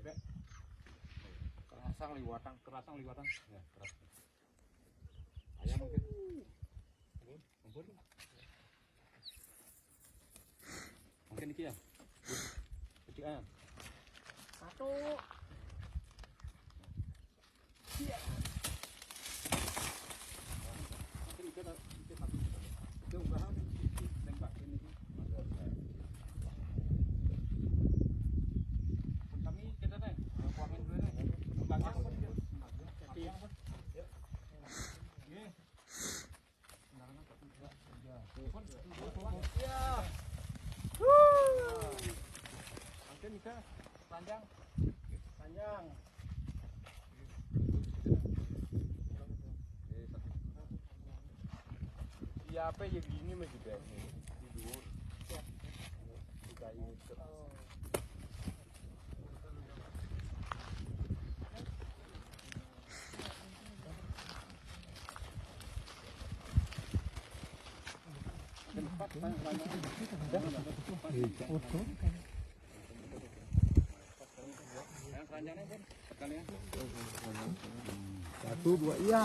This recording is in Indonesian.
bebek. Kerasang liwatan ya keras. Ayam mungkin. Mungkin iki ya. Jadi ayam. Satu. Iya. Mungkin iki satu. Itu usaha tembak ini. Kami kita teh kuamin dulu nih. Tembaknya. Mati yang apa? Nggih. Ya. Mungkin bisa panjang. Siapa yang gini mah juga tidur. Kayu itu. Satu dua iya.